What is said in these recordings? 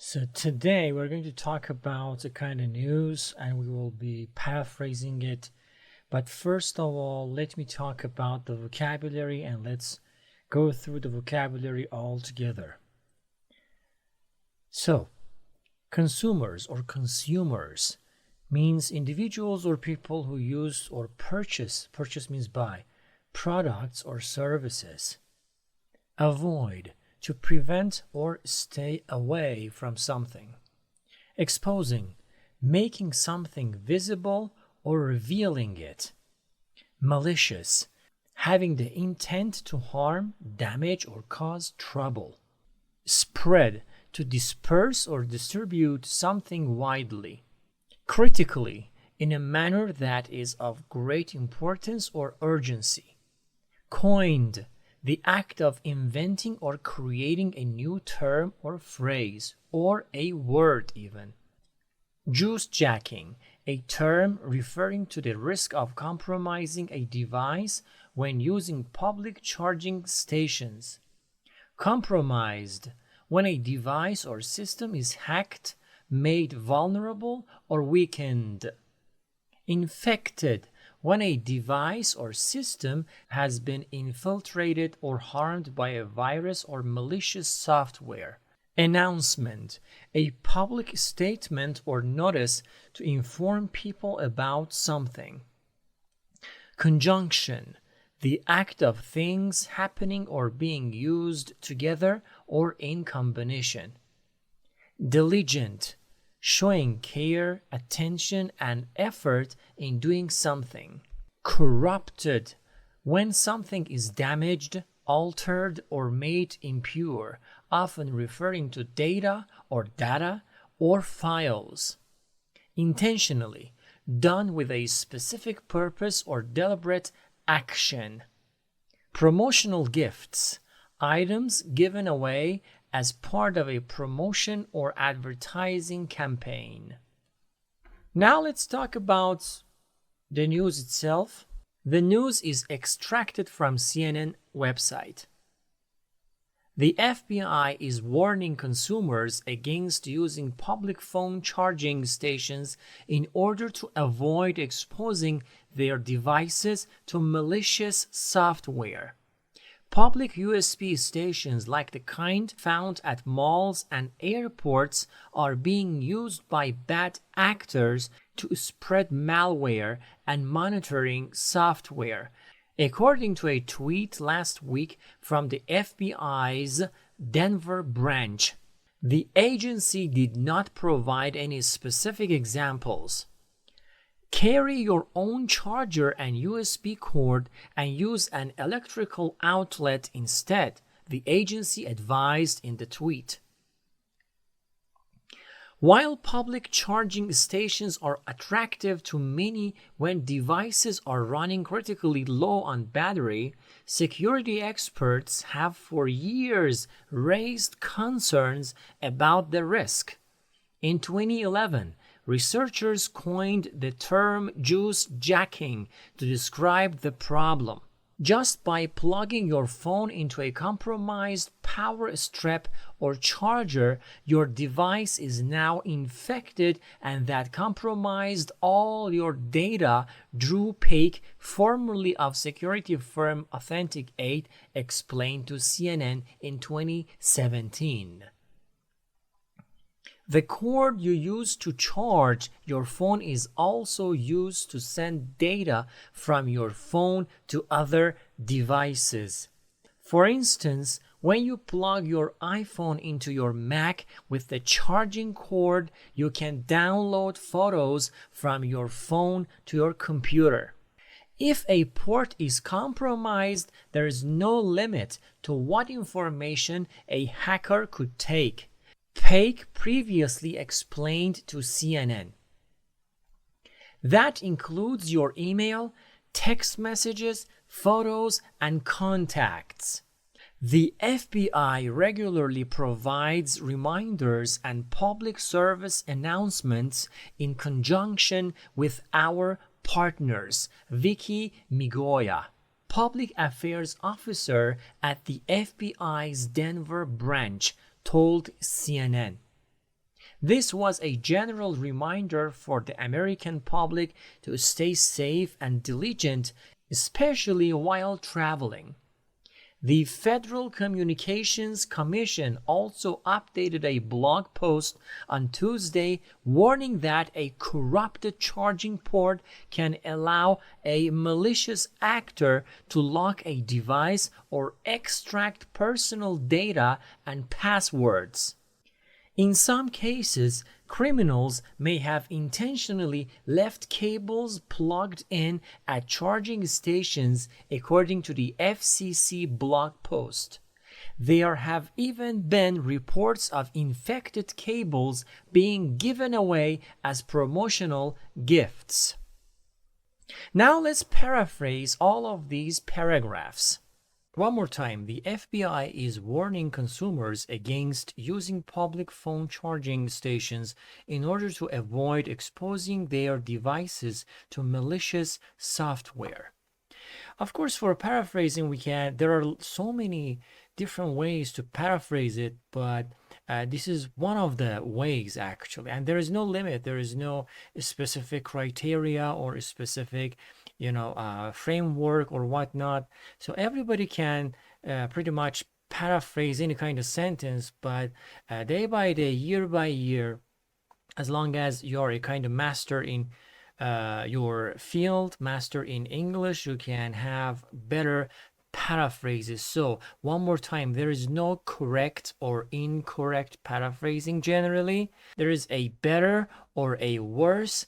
So today we're going to talk about a kind of news and we will be paraphrasing it. But first of all, let me talk about the vocabulary and let's go through the vocabulary all together. So, consumers or consumers means individuals or people who use or purchase means buy, products or services. Avoid, to prevent or stay away from something. Exposing, making something visible or revealing it. Malicious, having the intent to harm, damage, or cause trouble. Spread, to disperse or distribute something widely. Critically, in a manner that is of great importance or urgency. Coined, the act of inventing or creating a new term or phrase, or a word even. Juice jacking, a term referring to the risk of compromising a device when using public charging stations. Compromised, when a device or system is hacked, made vulnerable, or weakened. Infected, when a device or system has been infiltrated or harmed by a virus or malicious software. Announcement, a public statement or notice to inform people about something. Conjunction, the act of things happening or being used together or in combination. Diligent, showing care, attention, and effort in doing something. Corrupted, when something is damaged, altered, or made impure, often referring to data or files. Intentionally, done with a specific purpose or deliberate action. Promotional gifts, items given away as part of a promotion or advertising campaign. Now let's talk about the news itself. The news is extracted from CNN website. The FBI is warning consumers against using public phone charging stations in order to avoid exposing their devices to malicious software. Public USB stations like the kind found at malls and airports are being used by bad actors to spread malware and monitoring software. According to a tweet last week from the FBI's Denver branch, the agency did not provide any specific examples. Carry your own charger and USB cord and use an electrical outlet instead, the agency advised in the tweet. While public charging stations are attractive to many when devices are running critically low on battery, security experts have for years raised concerns about the risk. In 2011, researchers coined the term juice jacking to describe the problem. Just by plugging your phone into a compromised power strip or charger, your device is now infected, and that compromised all your data, Drew Paik, formerly of security firm Authentic8, explained to CNN in 2017. The cord you use to charge your phone is also used to send data from your phone to other devices. For instance, when you plug your iPhone into your Mac with the charging cord, you can download photos from your phone to your computer. If a port is compromised, there is no limit to what information a hacker could take. Paik previously explained to CNN. That includes your email, text messages, photos, and contacts. The FBI regularly provides reminders and public service announcements in conjunction with our partners, Vicky Migoya, public affairs officer at the FBI's Denver branch, told CNN. This was a general reminder for the American public to stay safe and diligent, especially while traveling. The Federal Communications Commission also updated a blog post on Tuesday warning that a corrupted charging port can allow a malicious actor to lock a device or extract personal data and passwords. In some cases, criminals may have intentionally left cables plugged in at charging stations, according to the FCC blog post. There have even been reports of infected cables being given away as promotional gifts. Now let's paraphrase all of these paragraphs. One more time, the FBI is warning consumers against using public phone charging stations in order to avoid exposing their devices to malicious software. Of course, for paraphrasing, there are so many different ways to paraphrase it, but this is one of the ways actually, and there is no limit. There is no specific criteria or a specific framework or whatnot. So everybody can pretty much paraphrase any kind of sentence, but day by day, year by year, as long as you're a kind of master in your field, master in English, you can have better paraphrases. So one more time, there is no correct or incorrect paraphrasing generally. There is a better or a worse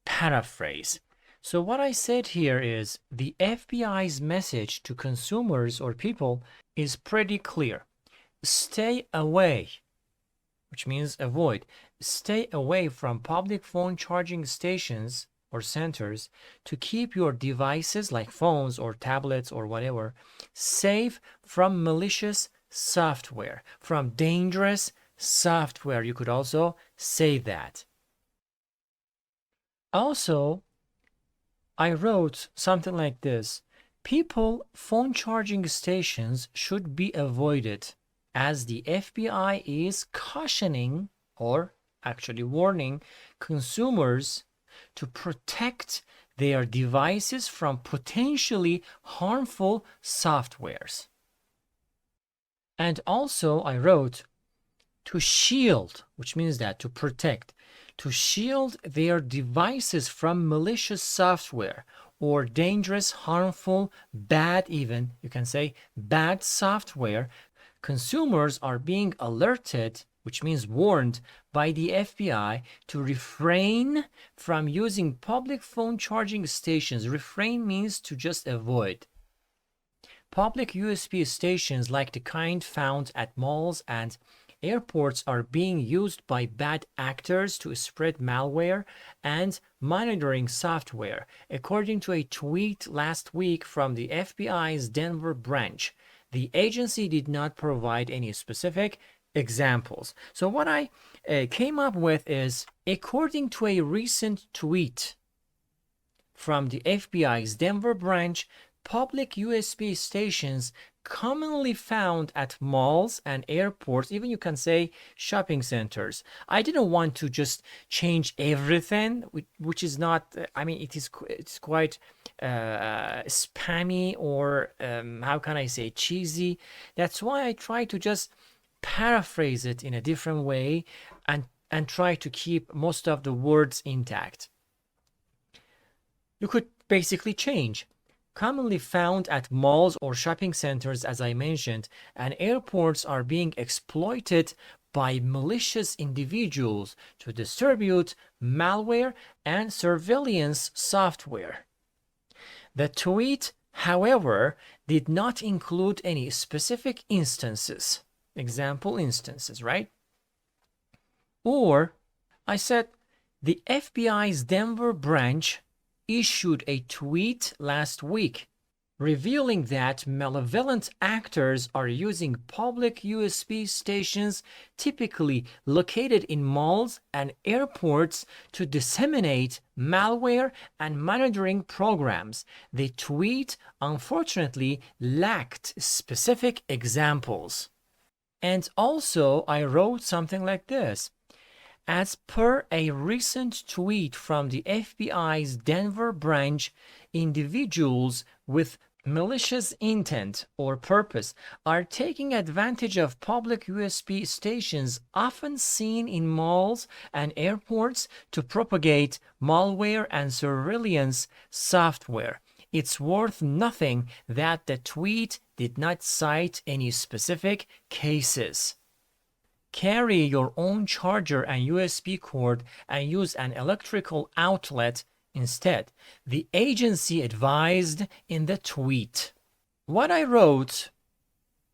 paraphrase. So what I said here is the FBI's message to consumers or people is pretty clear. Stay away, which means avoid. Stay away from public phone charging stations or centers to keep your devices like phones or tablets or whatever safe from malicious software, from dangerous software. You could also say that. Also, I wrote something like this. Phone charging stations should be avoided, as the FBI is cautioning, or actually warning, consumers to protect their devices from potentially harmful softwares. And also I wrote to shield, which means that to protect, to shield their devices from malicious software or dangerous, harmful, bad, even you can say bad software. Consumers are being alerted, which means warned, by the FBI to refrain from using public phone charging stations. Refrain means to just avoid. Public USB stations like the kind found at malls and airports are being used by bad actors to spread malware and monitoring software, according to a tweet last week from the FBI's Denver branch. The agency did not provide any specific examples. So what I came up with is, according to a recent tweet from the FBI's Denver branch, public USB stations commonly found at malls and airports, even you can say shopping centers. I didn't want to just change everything, which is not, it's quite spammy or how can I say, cheesy. That's why I try to just paraphrase it in a different way and try to keep most of the words intact. You could basically change. Commonly found at malls or shopping centers, as I mentioned, and airports are being exploited by malicious individuals to distribute malware and surveillance software. The tweet, however, did not include any specific instances, example instances, right? Or I said the FBI's Denver branch issued a tweet last week revealing that malevolent actors are using public USB stations typically located in malls and airports to disseminate malware and monitoring programs. The tweet unfortunately lacked specific examples. And also I wrote something like this. As per a recent tweet from the FBI's Denver branch, individuals with malicious intent or purpose are taking advantage of public USB stations often seen in malls and airports to propagate malware and surveillance software. It's worth nothing that the tweet did not cite any specific cases. Carry your own charger and USB cord and use an electrical outlet instead, the agency advised in the tweet. What I wrote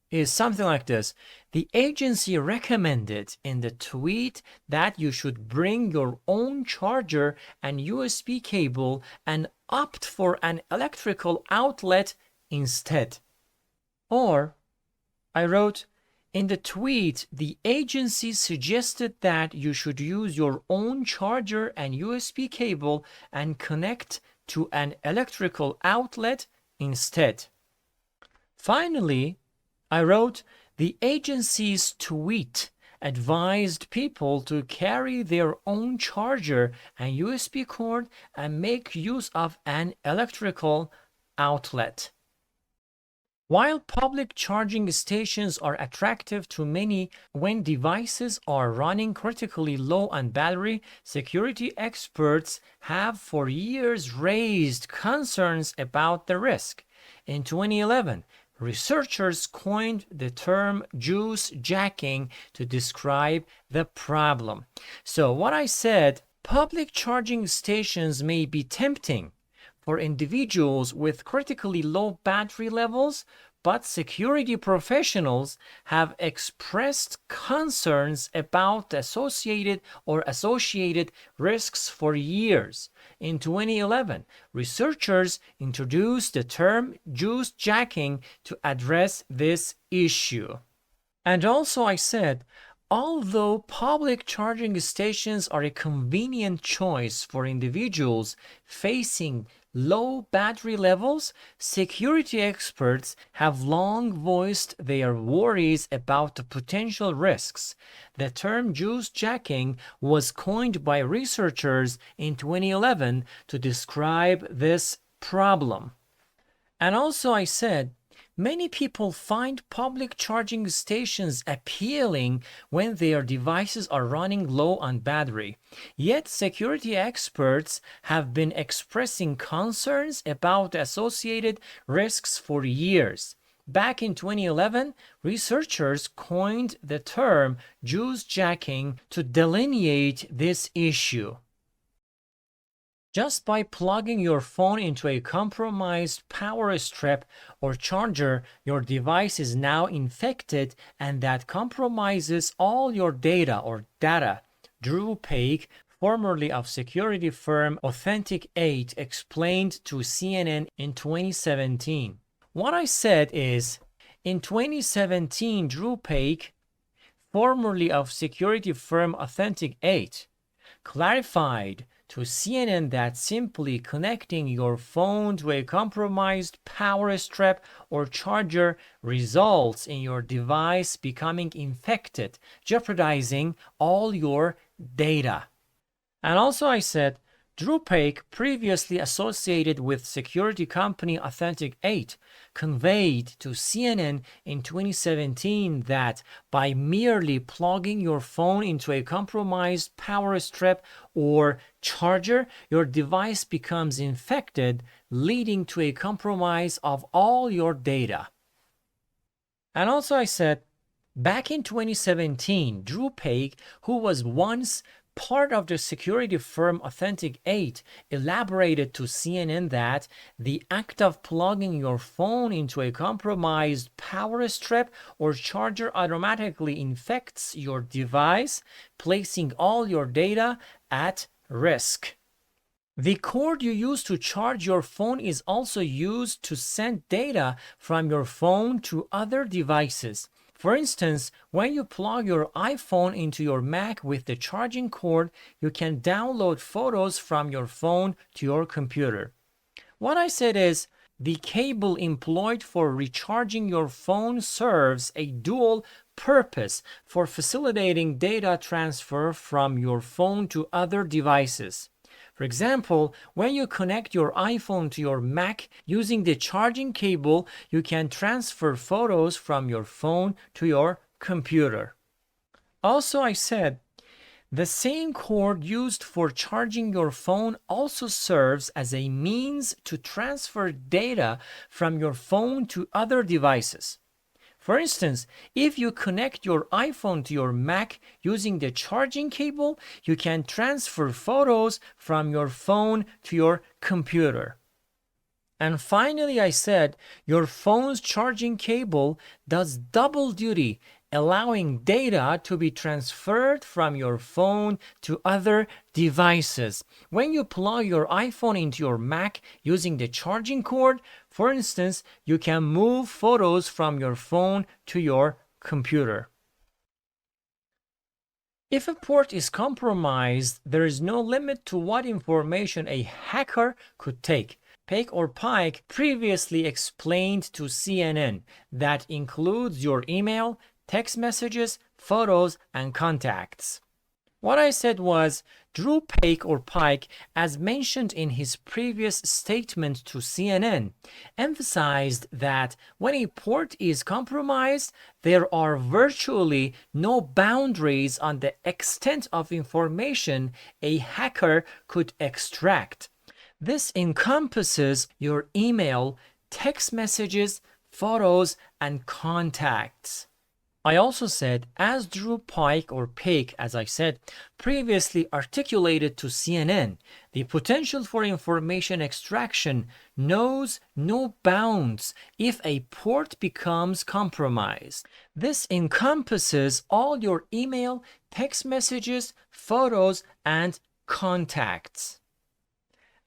is something like this. The agency recommended in the tweet that you should bring your own charger and USB cable and opt for an electrical outlet instead. Or I wrote, in the tweet, the agency suggested that you should use your own charger and USB cable and connect to an electrical outlet instead. Finally, I wrote, the agency's tweet advised people to carry their own charger and USB cord and make use of an electrical outlet. While public charging stations are attractive to many when devices are running critically low on battery, security experts have for years raised concerns about the risk. In 2011, researchers coined the term juice jacking to describe the problem. So what I said, public charging stations may be tempting for individuals with critically low battery levels, but security professionals have expressed concerns about associated risks for years. In 2011, researchers introduced the term juice jacking to address this issue. And also I said, although public charging stations are a convenient choice for individuals facing low battery levels, security experts have long voiced their worries about the potential risks. The term juice jacking was coined by researchers in 2011 to describe this problem. And also I said, many people find public charging stations appealing when their devices are running low on battery. Yet security experts have been expressing concerns about the associated risks for years. Back in 2011, researchers coined the term juice jacking to delineate this issue. Just by plugging your phone into a compromised power strip or charger, your device is now infected, and that compromises all your data. Drew Paik, formerly of security firm Authentic8, explained to CNN in 2017. What I said is, in 2017, Drew Paik, formerly of security firm Authentic8, clarified to CNN that simply connecting your phone to a compromised power strip or charger results in your device becoming infected, jeopardizing all your data. And also I said, Drew Paik, previously associated with security company Authentic8, conveyed to CNN in 2017 that by merely plugging your phone into a compromised power strip or charger, your device becomes infected, leading to a compromise of all your data. And also I said, back in 2017, Drew Paik, who was once part of the security firm Authentic8, elaborated to CNN that the act of plugging your phone into a compromised power strip or charger automatically infects your device, placing all your data at risk. The cord you use to charge your phone is also used to send data from your phone to other devices. For instance, when you plug your iPhone into your Mac with the charging cord, you can download photos from your phone to your computer. What I said is, the cable employed for recharging your phone serves a dual purpose for facilitating data transfer from your phone to other devices. For example, when you connect your iPhone to your Mac using the charging cable, you can transfer photos from your phone to your computer. Also, I said, the same cord used for charging your phone also serves as a means to transfer data from your phone to other devices. For instance, if you connect your iPhone to your Mac using the charging cable, you can transfer photos from your phone to your computer. And finally, I said, your phone's charging cable does double duty, allowing data to be transferred from your phone to other devices. When you plug your iPhone into your Mac using the charging cord, for instance, you can move photos from your phone to your computer. If a port is compromised, there is no limit to what information a hacker could take. Peck or Pike previously explained to CNN that includes your email, text messages, photos, and contacts. What I said was, Drew Peck or Pike, as mentioned in his previous statement to CNN, emphasized that when a port is compromised, there are virtually no boundaries on the extent of information a hacker could extract. This encompasses your email, text messages, photos, and contacts. I also said, as Drew Pike or Peck, as I said, previously articulated to CNN, the potential for information extraction knows no bounds if a port becomes compromised. This encompasses all your email, text messages, photos, and contacts.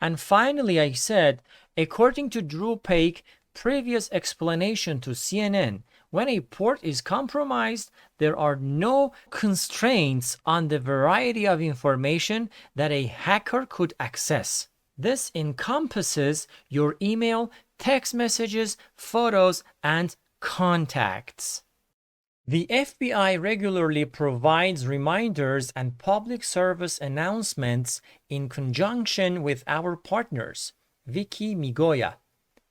And finally, I said, according to Drew Peck, previous explanation to CNN, when a port is compromised, there are no constraints on the variety of information that a hacker could access. This encompasses your email, text messages, photos, and contacts. The FBI regularly provides reminders and public service announcements in conjunction with our partners. Vicky Migoya,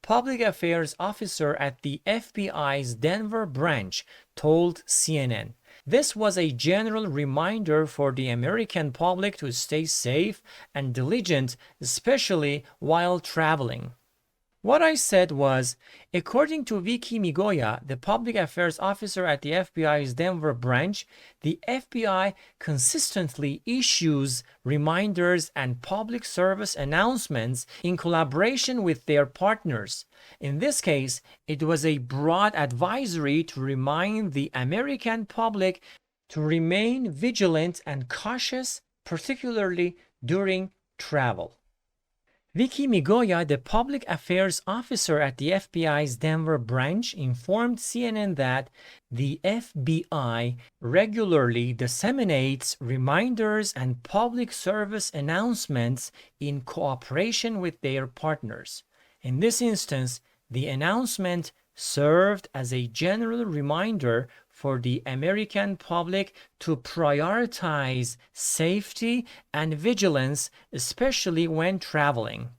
Public Affairs Officer at the FBI's Denver branch, told CNN. This was a general reminder for the American public to stay safe and diligent, especially while traveling. What I said was, according to Vicky Migoya, the Public Affairs Officer at the FBI's Denver branch, the FBI consistently issues reminders and public service announcements in collaboration with their partners. In this case, it was a broad advisory to remind the American public to remain vigilant and cautious, particularly during travel. Vicky Migoya, the Public Affairs Officer at the FBI's Denver branch, informed CNN that the FBI regularly disseminates reminders and public service announcements in cooperation with their partners. In this instance, the announcement served as a general reminder for the American public to prioritize safety and vigilance, especially when traveling.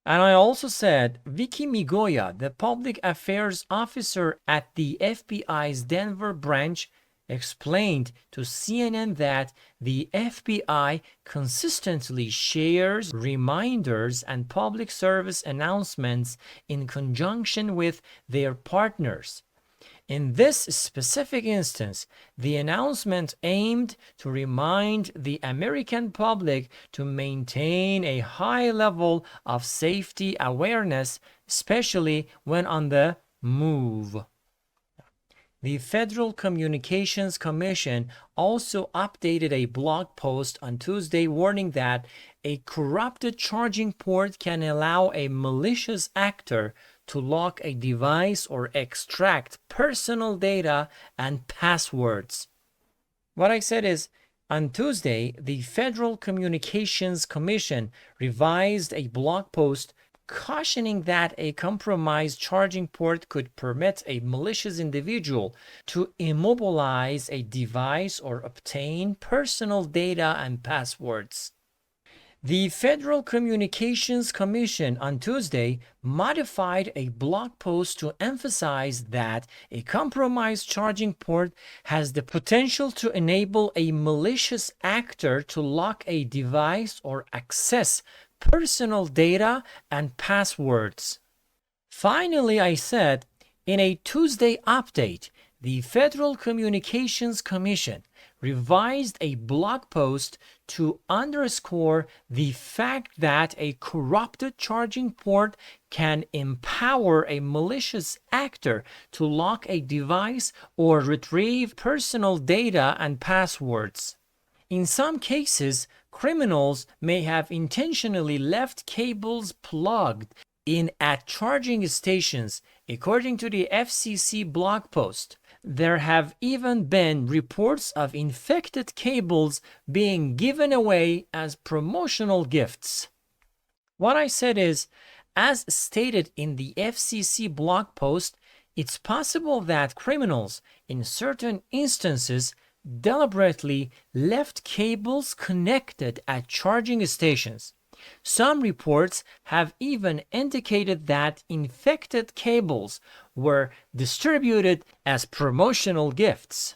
And I also said, Vicky Migoya, the Public Affairs Officer at the FBI's Denver branch, explained to CNN that the FBI consistently shares reminders and public service announcements in conjunction with their partners. In this specific instance, the announcement aimed to remind the American public to maintain a high level of safety awareness, especially when on the move. The Federal Communications Commission also updated a blog post on Tuesday warning that a corrupted charging port can allow a malicious actor to lock a device or extract personal data and passwords. What I said is, on Tuesday, the Federal Communications Commission revised a blog post cautioning that a compromised charging port could permit a malicious individual to immobilize a device or obtain personal data and passwords. The Federal Communications Commission on Tuesday modified a blog post to emphasize that a compromised charging port has the potential to enable a malicious actor to lock a device or access personal data and passwords. Finally, I said, in a Tuesday update, the Federal Communications Commission revised a blog post to underscore the fact that a corrupted charging port can empower a malicious actor to lock a device or retrieve personal data and passwords. In some cases, criminals may have intentionally left cables plugged in at charging stations, according to the FCC blog post. There have even been reports of infected cables being given away as promotional gifts. What I said is, as stated in the FCC blog post, it's possible that criminals, in certain instances, deliberately left cables connected at charging stations. Some reports have even indicated that infected cables were distributed as promotional gifts.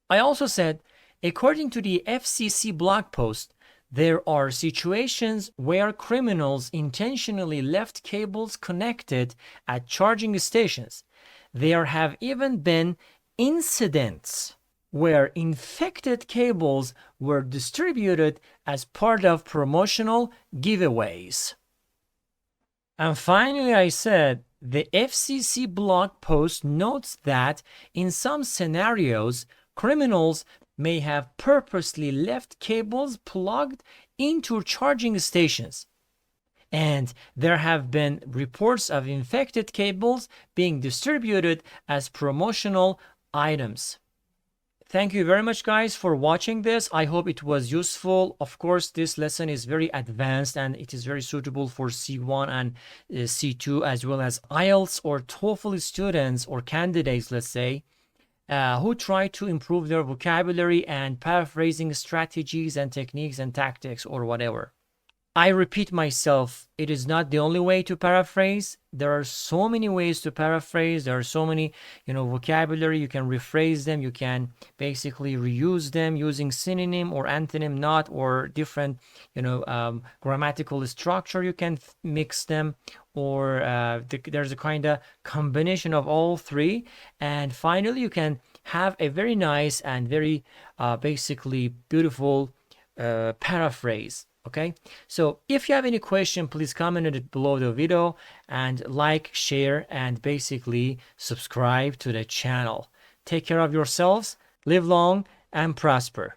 I also said, according to the FCC blog post, there are situations where criminals intentionally left cables connected at charging stations. There have even been incidents where infected cables were distributed as part of promotional giveaways. And finally, I said, the FCC blog post notes that in some scenarios, criminals may have purposely left cables plugged into charging stations. And there have been reports of infected cables being distributed as promotional items. Thank you very much, guys, for watching this. I hope it was useful. Of course, this lesson is very advanced and it is very suitable for C1 and C2, as well as IELTS or TOEFL students or candidates, let's say, who try to improve their vocabulary and paraphrasing strategies and techniques and tactics or whatever. I repeat myself, it is not the only way to paraphrase. There are so many ways to paraphrase. There are so many, vocabulary. You can rephrase them. You can basically reuse them using synonym or antonym, not, or different, grammatical structure. You can mix them, or there's a kind of combination of all three. And finally, you can have a very nice and very basically beautiful paraphrase. Okay, so if you have any question, please comment it below the video and like, share, and basically subscribe to the channel. Take care of yourselves, live long and prosper.